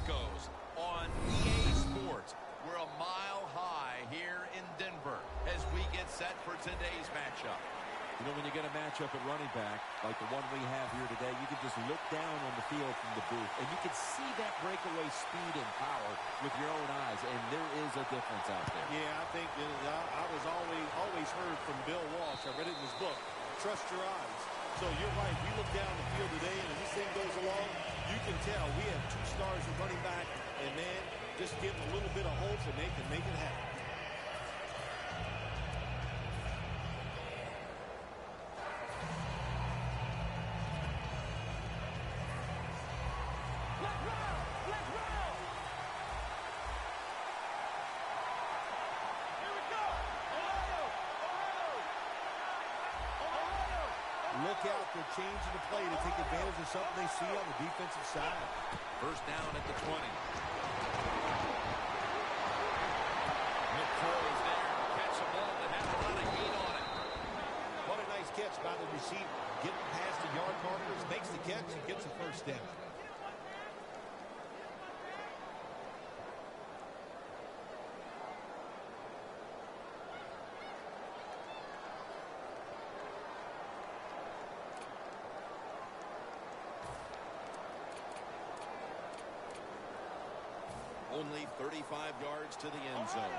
Broncos on EA Sports. We're a mile high here in Denver as we get set for today's matchup. You know, when you get a matchup at running back, like the one we have here today, you can just look down on the field from the booth, and you can see that breakaway speed and power with your own eyes, and there is a difference out there. Yeah, I think I was always heard from Bill Walsh. I read it in his book, Trust Your Eyes. So you're right. We look down the field today, and as this thing goes along, you can tell we have 2 stars at running back, and, man, just give them a little bit of hope, and they can make it happen. Look out, they're changing the play to take advantage of something they see on the defensive side. First down at the 20. McCoy's there to catch a ball that had a lot of heat on it. What a nice catch by the receiver. Getting past the yard markers, makes the catch, and gets a first down. Only 35 yards to the end zone.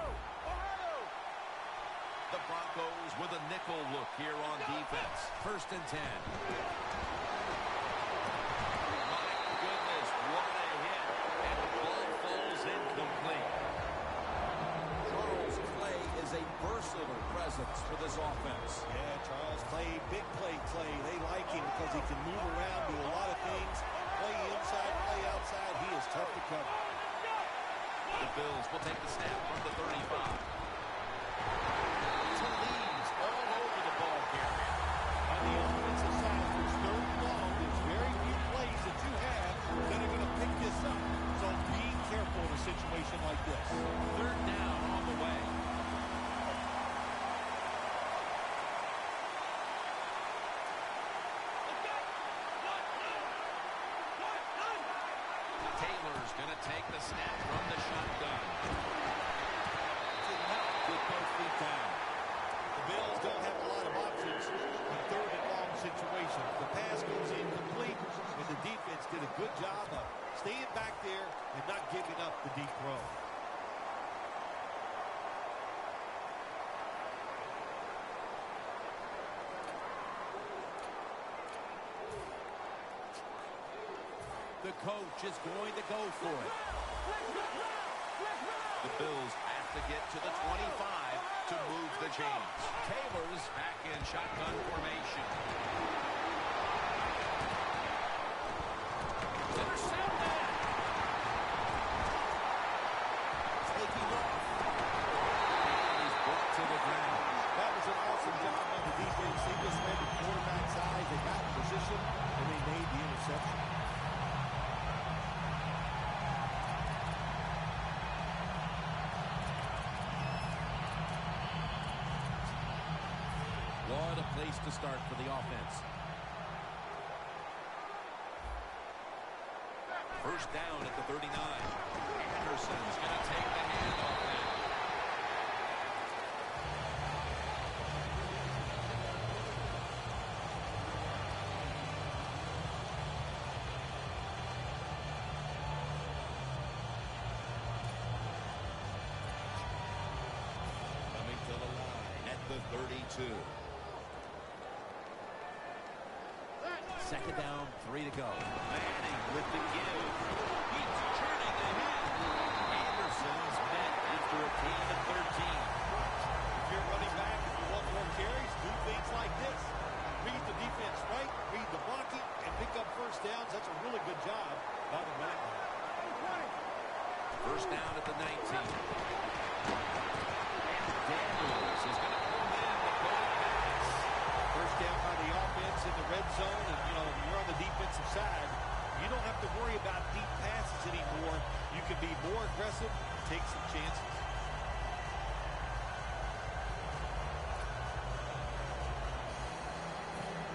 The Broncos with a nickel look here on defense. First and 10. My goodness, what a hit. And the ball falls incomplete. Charles Clay is a versatile presence for this offense. Yeah, Charles Clay, big play Clay. They like him because he can move around, do a lot of things. Play inside, play outside. He is tough to cover. The Bills will take the snap from the 35. Talib's all over the ball carrier. On the offensive side, there's 3rd and long. There's very few plays that you have that are going to pick this up. So be careful in a situation like this. 3rd down on the way. Taylor's going to take the snap from the shotgun. Didn't help with both feet down. The Bills don't have a lot of options in 3rd and long situations. The pass goes incomplete, and the defense did a good job of staying back there and not giving up the deep throw. The coach is going to go for it. The Bills have to get to the 25 to move the chains. Taylor's back in shotgun formation. Intercepted! Taking off. He's brought to the ground. That was an awesome job by the defense. They just read the quarterback's eyes. They got in position, and they made the interception. What a place to start for the offense. First down at the 39. Anderson's going to take the handoff now. Coming to the line at the 32. 2nd down, 3 to go. Manning with the give. He's turning ahead. Anderson's met after a gain of 13. If you're running back and you want more carries, do things like this. Read the defense right, read the blocking, and pick up first downs. That's a really good job by the running back. First down at the 19. And Daniels is going to pull in the goal pass. First down by the offense in the red zone, and, you know, when you're on the defensive side, you don't have to worry about deep passes anymore. You can be more aggressive, take some chances.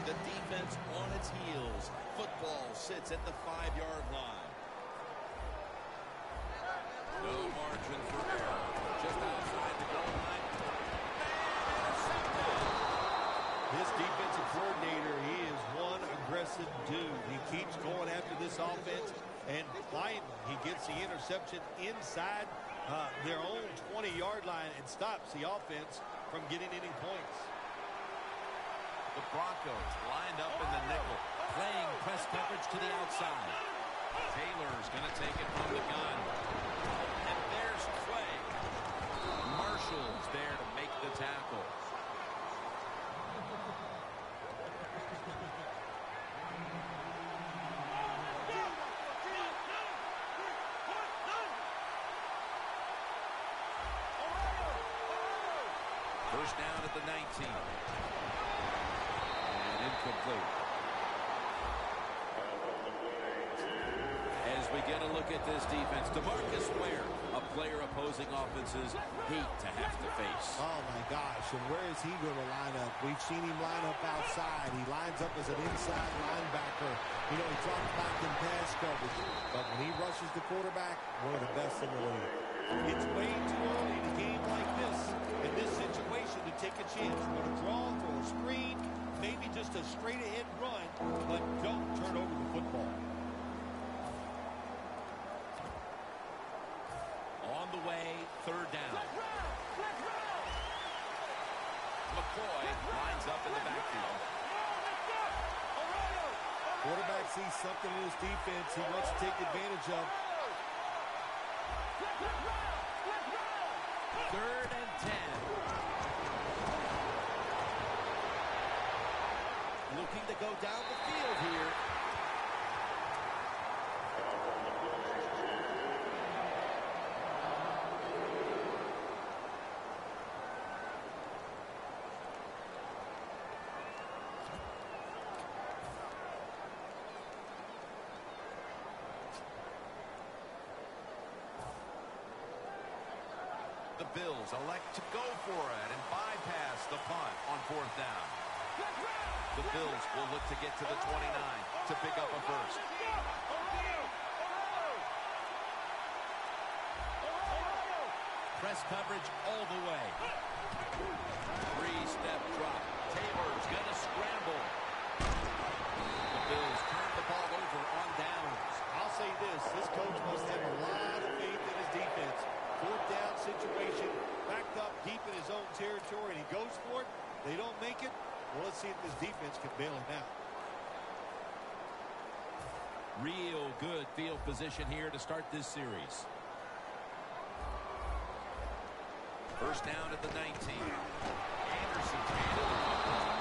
The defense on its heels. Football sits at the 5-yard line. No margin for error. Just outside the goal line. Intercepted. This defensive coordinator, he is one aggressive dude. He keeps going after this offense, and Biden, he gets the interception inside their own 20-yard line and stops the offense from getting any points. The Broncos lined up in the nickel. Playing press coverage to the outside. Taylor's going to take it from the gun. And there's Clay. Marshall's there to make the tackle. First down at the 19. And incomplete. As we get a look at this defense, DeMarcus Ware, a player opposing offenses hate to have to face. Oh, my gosh. And where is he going to line up? We've seen him line up outside. He lines up as an inside linebacker. You know, he drops back in pass coverage. But when he rushes the quarterback, one of the best in the league. It's way too early in a game like this, in this situation, to take a chance. You want to draw, throw a screen, maybe just a straight-ahead run, but don't turn over the football. On the way, third down. McCoy lines up in the backfield. Quarterback sees something in his defense he wants to take advantage of. Third and 10. Looking to go down the field here. The Bills elect to go for it and bypass the punt on fourth down. The Bills will look to get to the 29 to pick up a first. Press coverage all the way. Three-step drop. Taylor's going to scramble. The Bills turn the ball over on downs. I'll say this coach must have a lot of faith in his defense. Fourth down situation, backed up deep in his own territory, and he goes for it. They don't make it. Well, let's see if this defense can bail him out. Real good field position here to start this series. First down at the 19. Anderson's handled the football.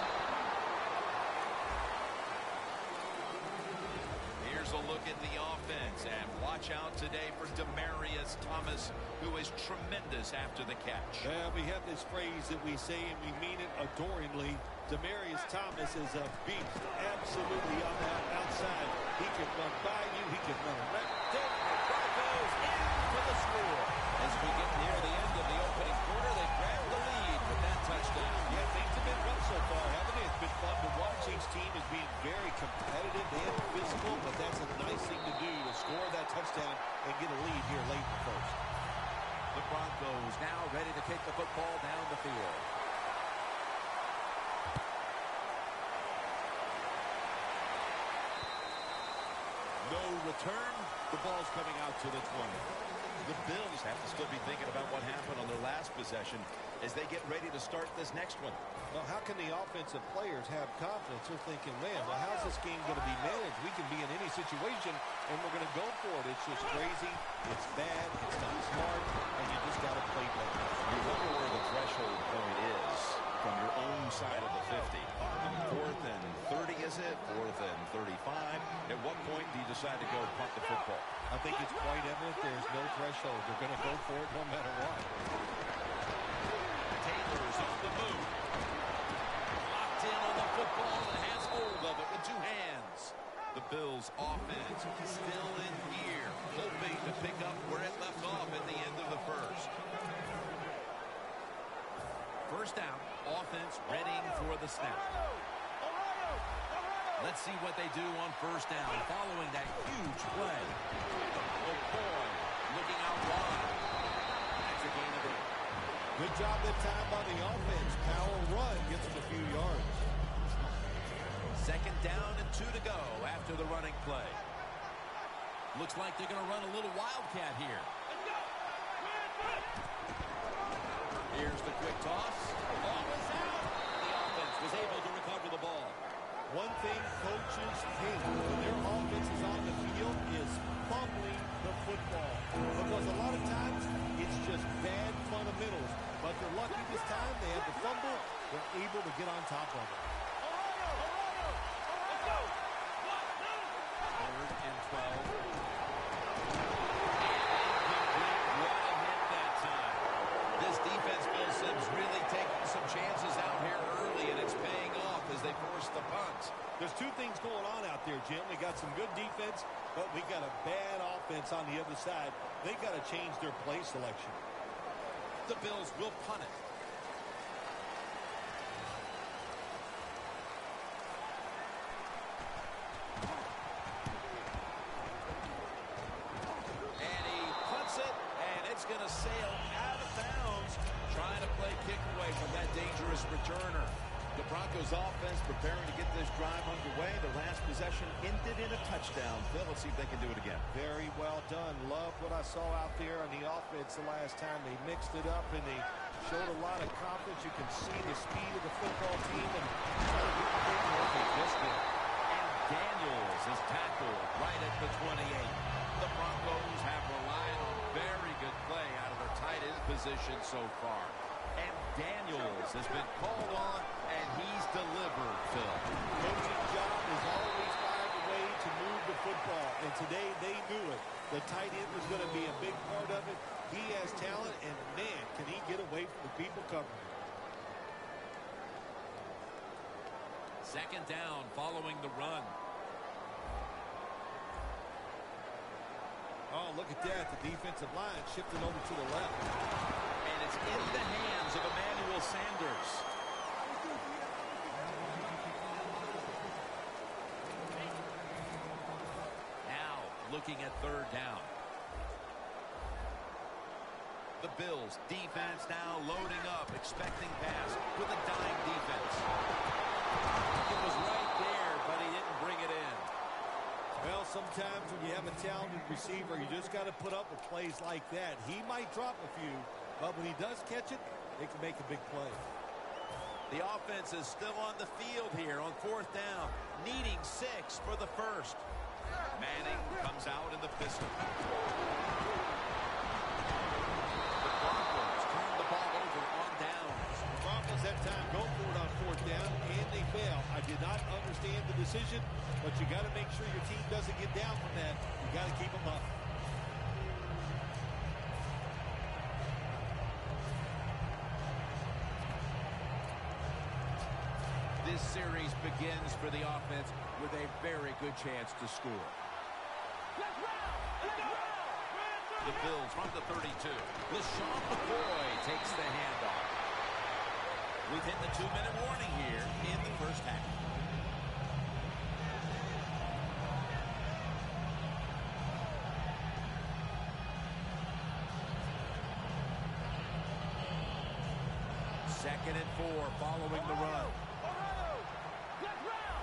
Here's a look at the offense, and watch out today for Demaryius Thomas, who is tremendous after the catch. Yeah, we have this phrase that we say, and we mean it adoringly. Demaryius Thomas is a beast, absolutely on that outside. He can run by you, he can run around. Denver Broncos in for the score. As we get near the end of the opening quarter, they grab the lead with that touchdown. Yeah, things have been rough so far, haven't they? It's been fun to watch. Each team is being very competitive and physical, but that's a nice thing to do, to score that touchdown and get a lead here late in the first. The Broncos now ready to kick the football down the field. No return. The ball's coming out to the 20. The Bills have to still be thinking about what happened on their last possession as they get ready to start this next one. Well, how can the offensive players have confidence? They're thinking, man, well, how's this game going to be managed? We can be in any situation, and we're going to go for it. It's just crazy. It's bad. It's not smart, and you just got to play better. You wonder where the threshold point is from your own side of the 50. Fourth and 30, is it? Fourth and 35. At what point do you decide to go punt the football? I think it's quite evident there's no threshold. They're going to go for it no matter what. Taylor's on the move. Locked in on the football and has hold of it with two hands. The Bills' offense still in gear, hoping to pick up where it left off at the end of the first. First down, offense readying for the snap. Let's see what they do on first down following that huge play. McCoy Looking out wide. That's a gain of 8. Good job that time by the offense. Power run gets him a few yards. Second down and 2 to go after the running play. Looks like they're going to run a little wildcat here. Here's the quick toss. Ball is out. The offense was able to recover the ball. One thing coaches hate when their offense is on the field is fumbling the football. Because a lot of times it's just bad fundamentals. But they're lucky this time. They have the fumble. They're able to get on top of it. 3rd and 12. Really taking some chances out here early, and it's paying off as they force the punt. There's two things going on out there, Jim. We got some good defense, but we got a bad offense on the other side. They got to change their play selection. The Bills will punt it. And he punts it, and it's going to sail out of bounds. Trying to play kick away from that dangerous returner. The Broncos offense preparing to get this drive underway. Their last possession ended in a touchdown. Phil, let's see if they can do it again. Very well done. Love what I saw out there on the offense the last time. They mixed it up, and they showed a lot of confidence. You can see the speed of the football team. And they missed it. And Daniels is tackled right at the 28. The Broncos have relied on very good play out of their tight end position so far. And Daniels has been called on, and he's delivered, Phil. Coaching job is always find a way to move the football, and today they knew it. The tight end was going to be a big part of it. He has talent, and man, can he get away from the people covering him. Second down following the run. Oh, look at that. The defensive line shifted over to the left. And it's in the hands of Emmanuel Sanders. Now, looking at 3rd down. The Bills defense now loading up, expecting pass with a dime defense. It was right there, but he didn't bring it in. Well, sometimes when you have a talented receiver, you just got to put up with plays like that. He might drop a few, but when he does catch it, they can make a big play. The offense is still on the field here on 4th down, needing 6 for the first. Manning comes out in the pistol. The Broncos turn the ball over on downs. The Broncos that time go for it on 4th down, and they fail. I did not understand the decision, but you got to make sure your team doesn't get down from that. You got to keep them up. This series begins for the offense with a very good chance to score. The Bills from the 32. LaShawn McCoy takes the handoff. We've hit the 2-minute warning here in the first half. Second and 4 following the run.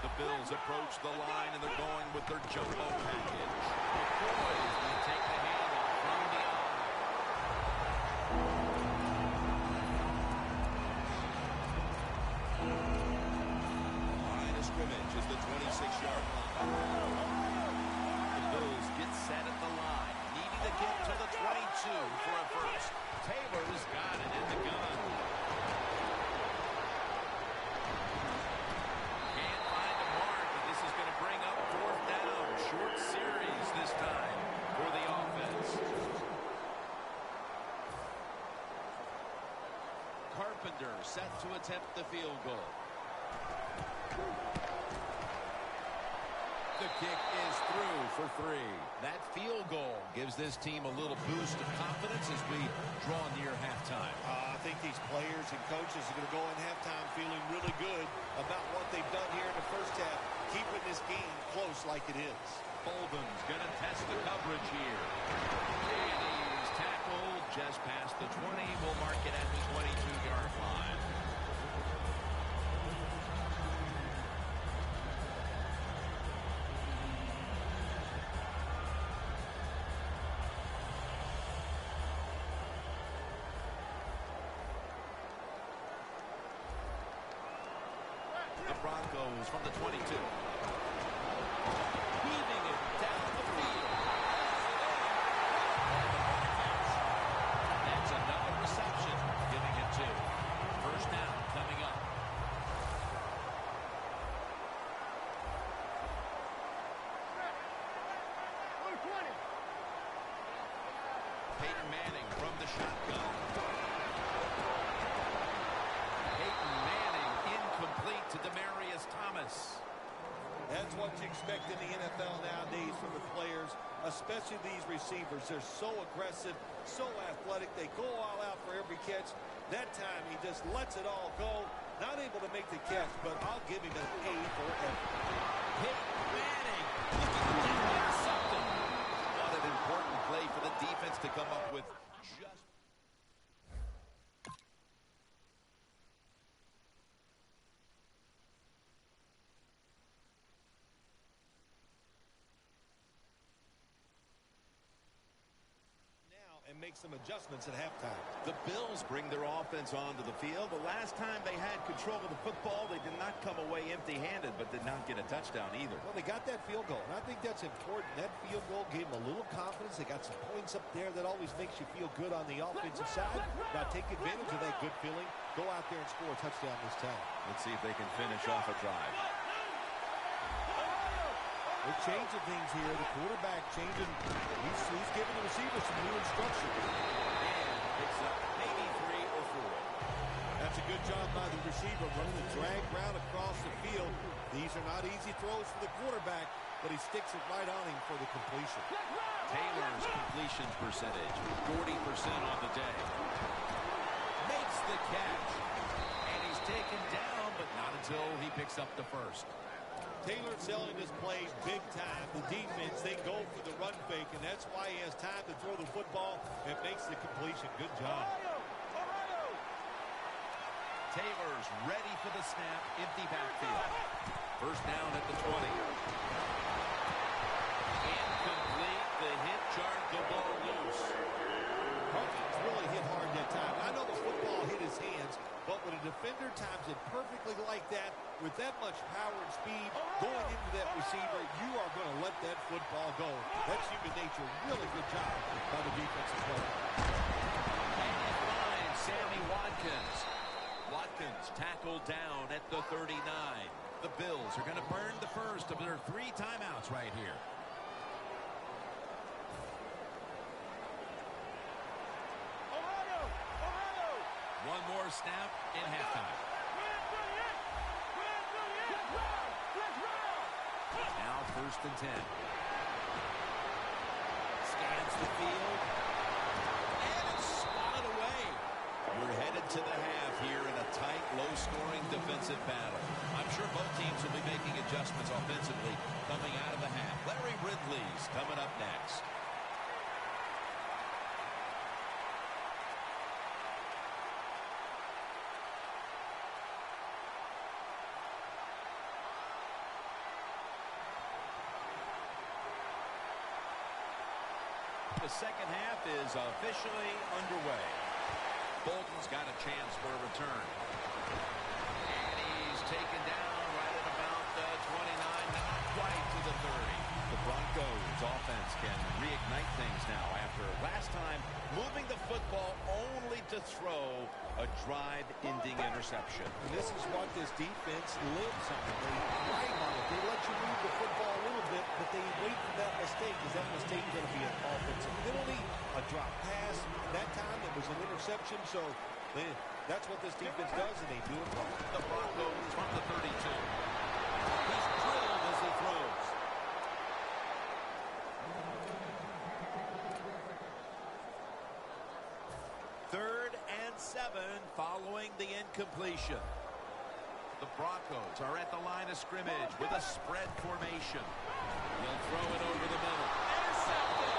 The Bills approach the line, and they're going with their jumbo package. McCoy is going to take the handoff from the eye. Line of scrimmage is the 26-yard line. The Bills get set at the line, needing to get to the 22 for a first. Taylor's got it in the gun. Short series this time for the offense. Carpenter set to attempt the field goal. The kick is through for 3. That field goal gives this team a little boost of confidence as we draw near halftime. I think these players and coaches are going to go in halftime feeling really good about what they've done here in the first half, keeping this game close like it is. Bolden's going to test the coverage here. And he just past the 20. We'll mark it at the 22-yard line. The Broncos from the 22. Weaving it down the field. That's another reception, giving it 2. First down coming up. Peyton Manning from the shotgun. Peyton Manning incomplete to Demaryius Thomas. That's what you expect in the NFL nowadays from the players, especially these receivers. They're so aggressive, so athletic. They go all out for every catch. That time, he just lets it all go. Not able to make the catch, but I'll give him an A for effort. Peyton Manning looking to intercept him. What an important play for the defense to come up with just... And make some adjustments at halftime. The Bills bring their offense onto the field. The last time they had control of the football, they did not come away empty-handed, but did not get a touchdown either. Well, they got that field goal, and I think that's important. That field goal gave them a little confidence. They got some points up there that always makes you feel good on the offensive side. Now take advantage of that good feeling. Go out there and score a touchdown this time. Let's see if they can finish off a drive. They're changing things here. The quarterback changing. He's giving the receiver some new instructions. And picks up maybe 3 or 4. That's a good job by the receiver, running the drag route across the field. These are not easy throws for the quarterback, but he sticks it right on him for the completion. Taylor's completion percentage, 40% on the day. Makes the catch. And he's taken down, but not until he picks up the first. Taylor selling this play big time. The defense, they go for the run fake, and that's why he has time to throw the football and makes the completion. Good job. Taylor's ready for the snap. Empty backfield. First down at the 20. Incomplete. The hit jarred the ball loose. Hawkins really hit hard that time. I know the football hit his hands, but when a defender times it perfectly like that, with that much power and speed going into that receiver, you are going to let that football go. That's human nature. Really good job by the defensive player. And he finds Sammy Watkins. Watkins tackled down at the 39. The Bills are going to burn the first of their 3 timeouts right here. One more snap in halftime. Now first and 10. Scans the field. And it's swatted away. We're headed to the half here in a tight, low-scoring defensive battle. I'm sure both teams will be making adjustments offensively coming out of the half. Larry Ridley's coming up next. The second half is officially underway. Bolton's got a chance for a return. And he's taken down right at about the 29, not quite to the 30. The Broncos offense can reignite things now after last time moving the football only to throw a drive-ending interception. And this is what this defense lives on. They ride on it. They let you move the football a little bit, but they wait for that mistake. Is that mistake going to be an offensive penalty, a drop pass? That time it was an interception, so that's what this defense does, and they do it well. The Broncos from the 32. He's drilled as he throws. Third and 7 following the incompletion. The Broncos are at the line of scrimmage with a spread formation. He'll throw it over the middle. Intercepted!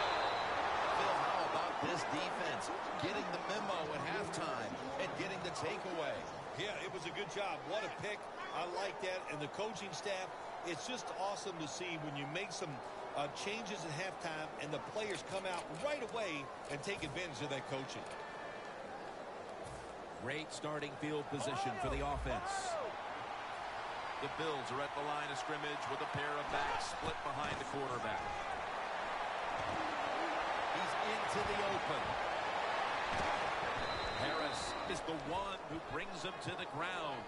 Phil, how about This defense getting the memo at halftime and getting the takeaway. Yeah, it was a good job. What a pick. I like that. And the coaching staff, it's just awesome to see when you make some changes at halftime and the players come out right away and take advantage of that coaching. Great starting field position for the offense. The Bills are at the line of scrimmage with a pair of backs split behind the quarterback. He's into the open. Harris is the one who brings him to the ground.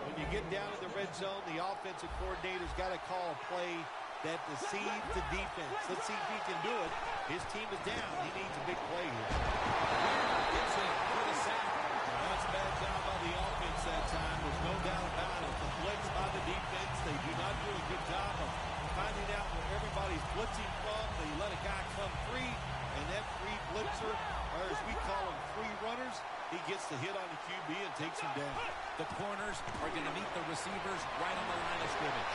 When you get down in the red zone, the offensive coordinator's got to call a play that deceives the defense. Let's see if he can do it. His team is down. He needs a big play here. Gets in for the sack. That's a bad job by the offense that time. There's no doubt about it. The blitz by the defense, they do not do a good job of finding out where everybody's blitzing from. They let a guy come free, and that free blitzer, or as we call them, free runners, he gets the hit on the QB and takes him down. The corners are going to meet the receivers right on the line of scrimmage.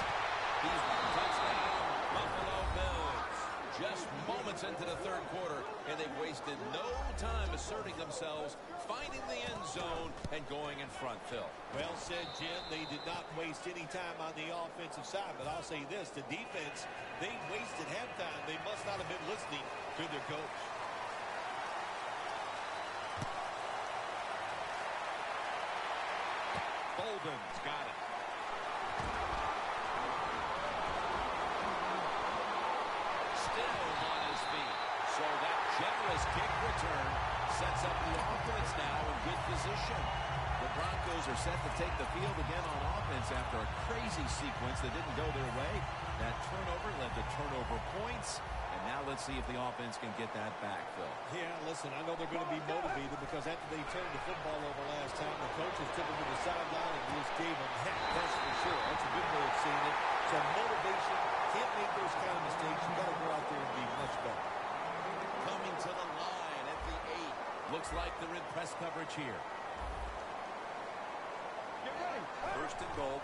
He's touchdown, Buffalo Bills. Just moments into the third quarter, and they've wasted no time asserting themselves, finding the end zone, and going in front, Phil. Well said, Jim. They did not waste any time on the offensive side, but I'll say this, the defense, they wasted halftime. They must not have been listening to their coach. Bolden's got it. Still on his feet. So that generous kick return sets up the offense now in good position. The Broncos are set to take the field again on offense after a crazy sequence that didn't go their way. That turnover led to turnover points. And now let's see if the offense can get that back, Phil. Yeah, listen, I know they're going to be motivated because after they turned the football over last time, the coaches took them to the sideline and just gave them heck. That's for sure. That's a good way of seeing it. So motivation, can't make those kind of mistakes. You got to go out there and be much better. Coming to the line at the 8. Looks like they're in press coverage here. Get ready. First and goal.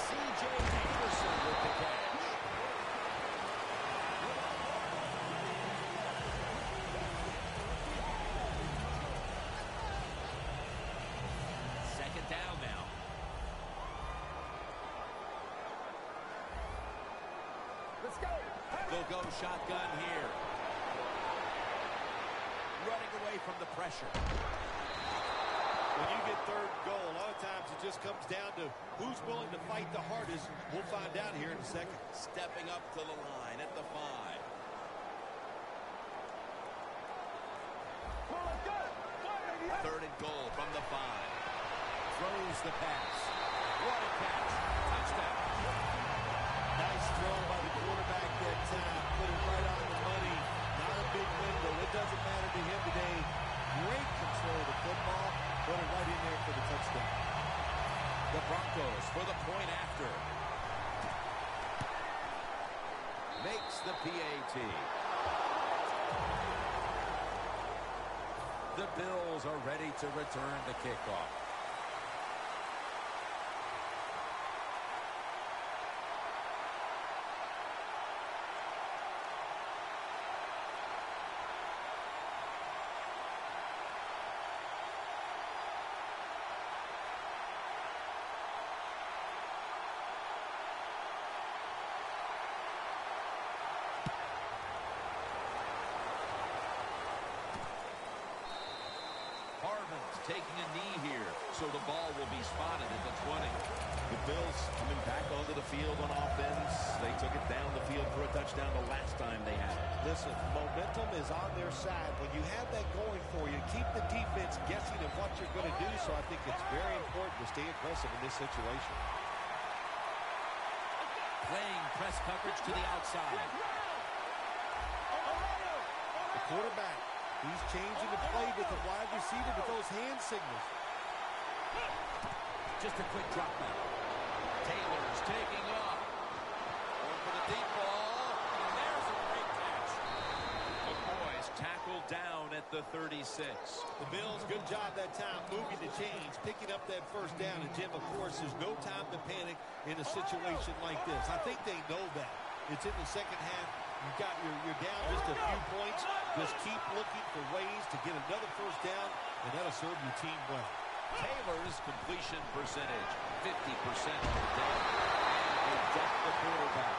C.J. Anderson with the catch. Second down now. Let's go. They'll go shotgun here. Running away from the pressure. When you get third goal, a lot of times it just comes down to who's willing to fight the hardest. We'll find out here in a second. Stepping up to the line at the 5. Third and goal from the 5. Throws the pass. What a catch. Touchdown. Nice throw by the quarterback that time. Put it right on the money. Not a big window. It doesn't matter to him today. Great control of the football. Put it right in there for the touchdown. The Broncos for the point after. Makes the PAT. The Bills are ready to return the kickoff. Taking a knee here, so the ball will be spotted at the 20. The Bills coming back onto the field on offense. They took it down the field for a touchdown the last time they had it. Listen, momentum is on their side. When you have that going for you, keep the defense guessing at what you're going to do. So I think it's very important to stay aggressive in this situation. Playing press coverage to the outside. The quarterback, he's changing the play with the wide receiver with those hand signals. Just a quick drop back. Taylor's taking off. Going for the deep ball. And there's a great catch. The boys tackled down at the 36. The Bills, good job that time moving the chains, picking up that first down. And Jim, of course, there's no time to panic in a situation like this. I think they know that. It's in the second half. You're down just a few points. Just keep looking for ways to get another first down, and that'll serve your team well. Taylor's completion percentage, 50% on the day. And they duck the quarterback.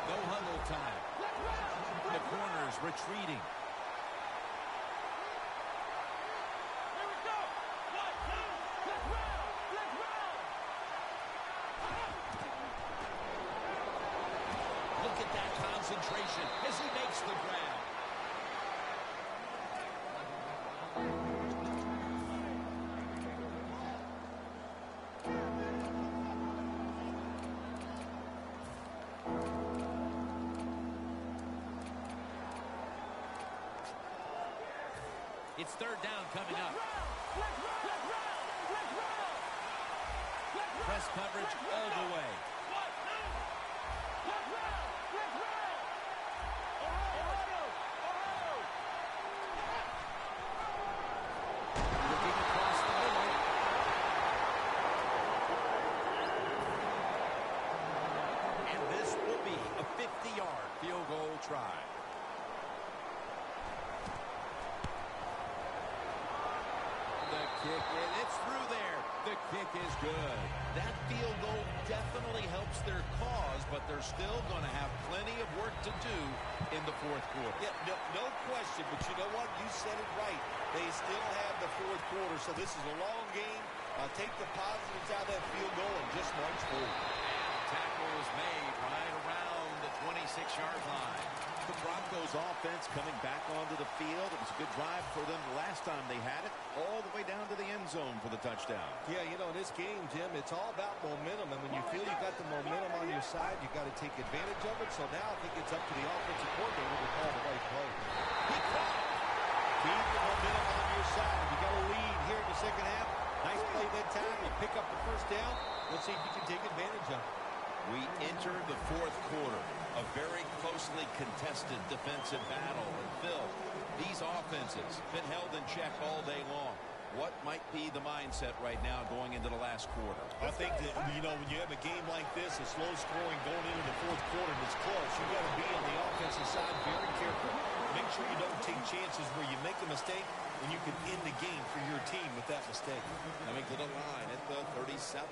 No huddle time. The corner's retreating. Look at that concentration as he makes the grab. It's third down coming up. Press coverage all the way. Looking across the middle. And this will be a 50-yard field goal try. And it's through there. The kick is good. That field goal definitely helps their cause, but they're still going to have plenty of work to do in the fourth quarter. Yeah, no question, but you know what? You said it right. They still have the fourth quarter, so this is a long game. Take the positives out of that field goal and just march forward. And tackle is made right around the 26-yard line. The Broncos offense coming back onto the field. It was a good drive for them the last time they had it, all the way down to the end zone for the touchdown. Yeah, you know, in this game, Jim, it's all about momentum. And when you feel you've got the momentum on your side, you've got to take advantage of it. So now I think it's up to the offensive coordinator to call the right play. He caught. Keep the momentum on your side. You got a lead here in the second half. Nice play that time. You pick up the first down. Let's see if you can take advantage of it. We enter the fourth quarter, a very closely contested defensive battle. And Phil, these offenses been held in check all day long. What might be the mindset right now going into the last quarter? I think that, you know, when you have a game like this, it's low scoring going into the fourth quarter and it's close, you got to be on the offensive side very careful. Make sure you don't take chances where you make a mistake and you can end the game for your team with that mistake. Coming to the line at the 37.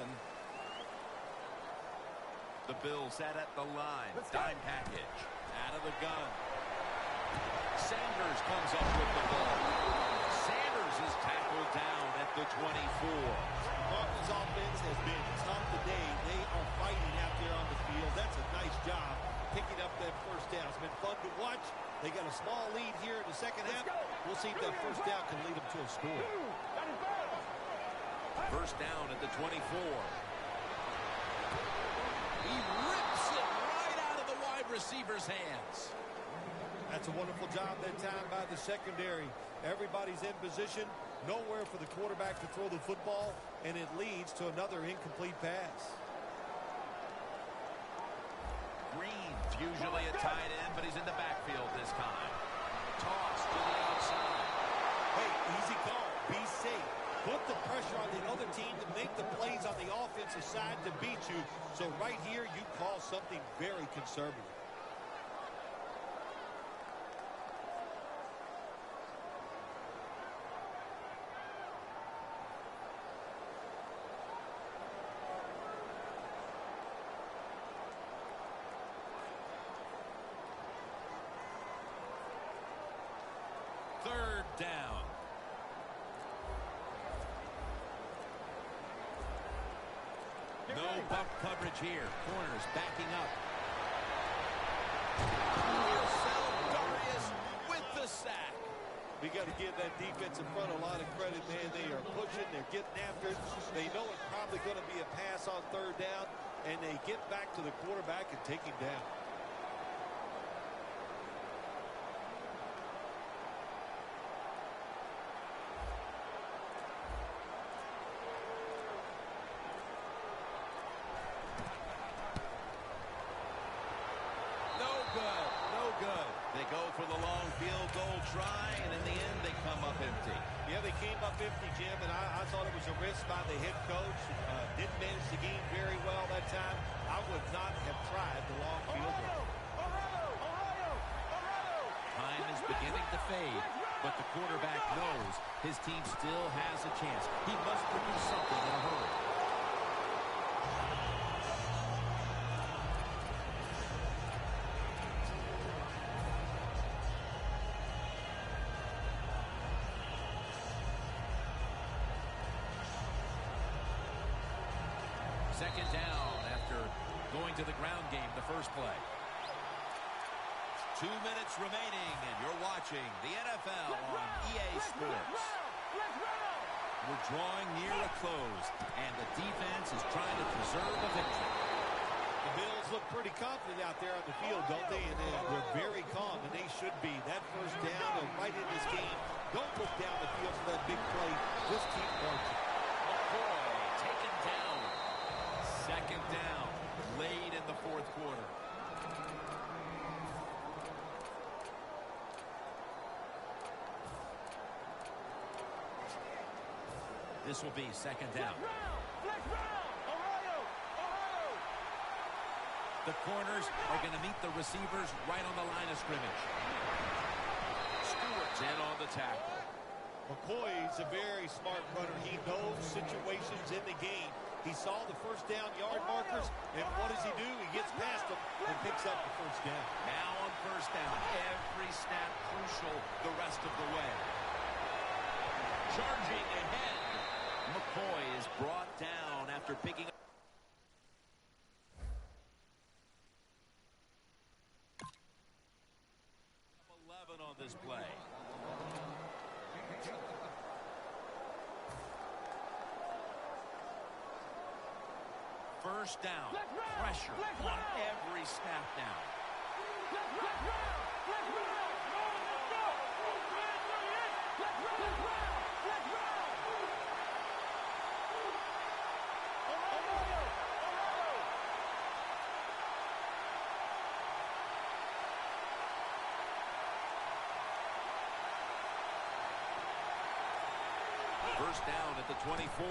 The Bills set at the line. Dime package. Out of the gun. Sanders comes up with the ball. Sanders is tackled down at the 24. The Broncos offense has been tough today. They are fighting out there on the field. That's a nice job picking up that first down. It's been fun to watch. They got a small lead here in the second half. We'll see if that first down can lead them to a score. First down at the 24. He rips it right out of the wide receiver's hands. That's a wonderful job that time by the secondary. Everybody's in position. Nowhere for the quarterback to throw the football, and it leads to another incomplete pass. Green's usually a tight end, but he's in the backfield this time. Toss to the outside. Hey, easy call. Be safe. Put the pressure on the other team to make the plays on the offensive side to beat you. So right here, you call something very conservative. Third down. No bump coverage here. Corners backing up. Marcel Darius with the sack. We got to give that defense in front a lot of credit, man. They are pushing. They're getting after it. They know it's probably going to be a pass on third down, and they get back to the quarterback and take him down. They go for the long field goal try, and in the end, they come up empty. Yeah, they came up empty, Jim, and I thought it was a risk by the head coach. Didn't manage the game very well that time. I would not have tried the long field goal. Time is beginning to fade, but the quarterback knows his team still has a chance. He must produce something in a hurry. Second down after going to the ground game the first play. 2 minutes remaining, and you're watching the NFL on EA Sports. We're drawing near a close, and the defense is trying to preserve a victory. The Bills look pretty confident out there on the field, don't they? And they're very calm, and they should be. That first down and right in this game. Don't look down the field for that big play. Just keep marching. McCoy taken down. Second down, late in the fourth quarter. This will be second down. The corners are going to meet the receivers right on the line of scrimmage. Stewart's in on the tackle. McCoy's a very smart runner. He knows situations in the game. He saw the first down yard markers, and what does he do? He gets past them and picks up the first down. Now on first down, every snap crucial the rest of the way. Charging ahead. McCoy is brought down after picking up. On this play. First down. Pressure on every snap now. First down at the 24.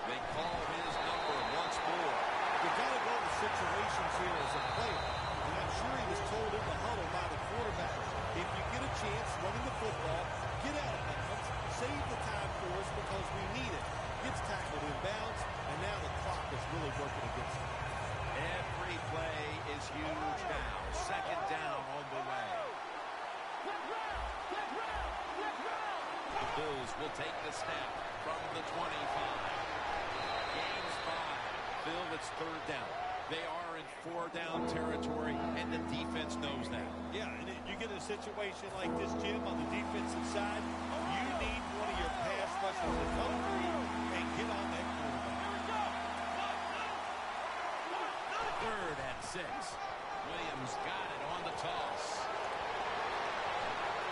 They call his number once more. You've got to go to situations here as a player. And I'm sure he was told in the huddle by the quarterback, if you get a chance running the football, get out of bounds, save the time for us because we need it. Gets tackled in bounds, and now the clock is really working against him. Every play is huge now. Second down on the way. The Bills will take the snap from the 25. Gains 5. Bill, it's third down. They are in 4-down territory, and the defense knows that. Yeah, and you get a situation like this, Jim, on the defensive side, you need one of your pass rushers to come through and get on that quarterback. Third and 6. Williams got it on the toss.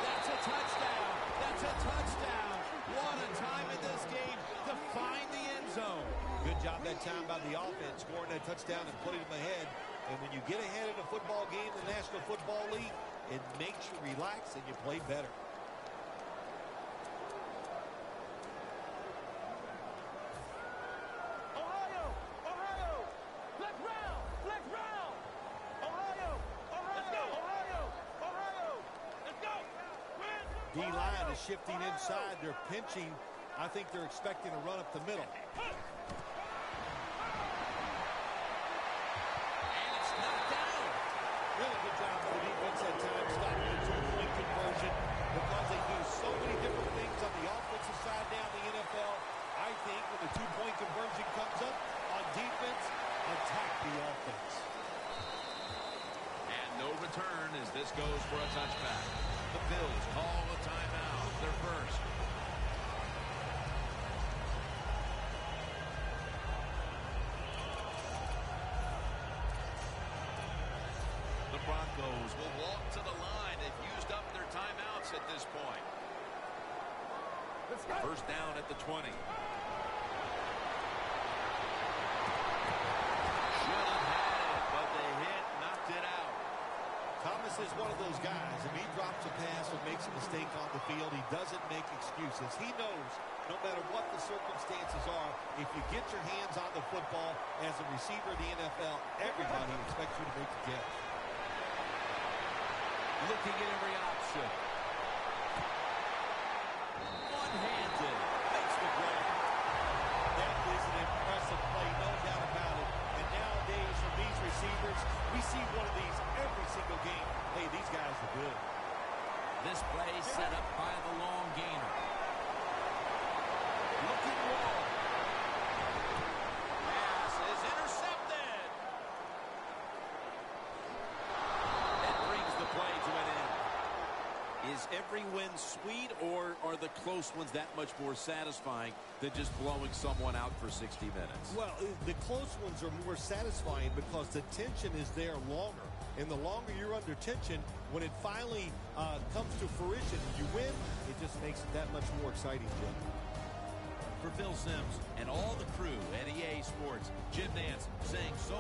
That's a touchdown. That's a touchdown. What a time in this game to find the end zone. Good job that time by the offense, scoring that touchdown and putting them ahead. And when you get ahead in a football game in the National Football League, it makes you relax and you play better. D-line is shifting inside. They're pinching. I think they're expecting a run up the middle. And it's knocked down. Really good job by the defense at times, stopping the two-point conversion because they do so many different things on the offensive side now in the NFL. I think when the two-point conversion comes up on defense, attack the offense. And no return as this goes for a touchback. The Bills call a timeout. Their first. The Broncos will walk to the line. They've used up their timeouts at this point. First down at the 20. Should have had it, but they knocked it out. Thomas is one of those guys. If he drops a pass or makes a mistake on the field. He doesn't make excuses. He knows no matter what the circumstances are, if you get your hands on the football as a receiver in the NFL, everybody expects you to make the catch. Looking at every option. One-handed. Makes the play. That is an impressive play, no doubt about it. And nowadays, from these receivers, we see one of these every single game. Hey, these guys are good. This play set up by the long gainer. Looking long. Pass is intercepted. And brings the play to an end. Is every win sweet, or are the close ones that much more satisfying than just blowing someone out for 60 minutes? Well, the close ones are more satisfying because the tension is there longer. And the longer you're under tension, when it finally comes to fruition, you win, it just makes it that much more exciting, Jim. For Phil Simms and all the crew at EA Sports, Jim Nance saying so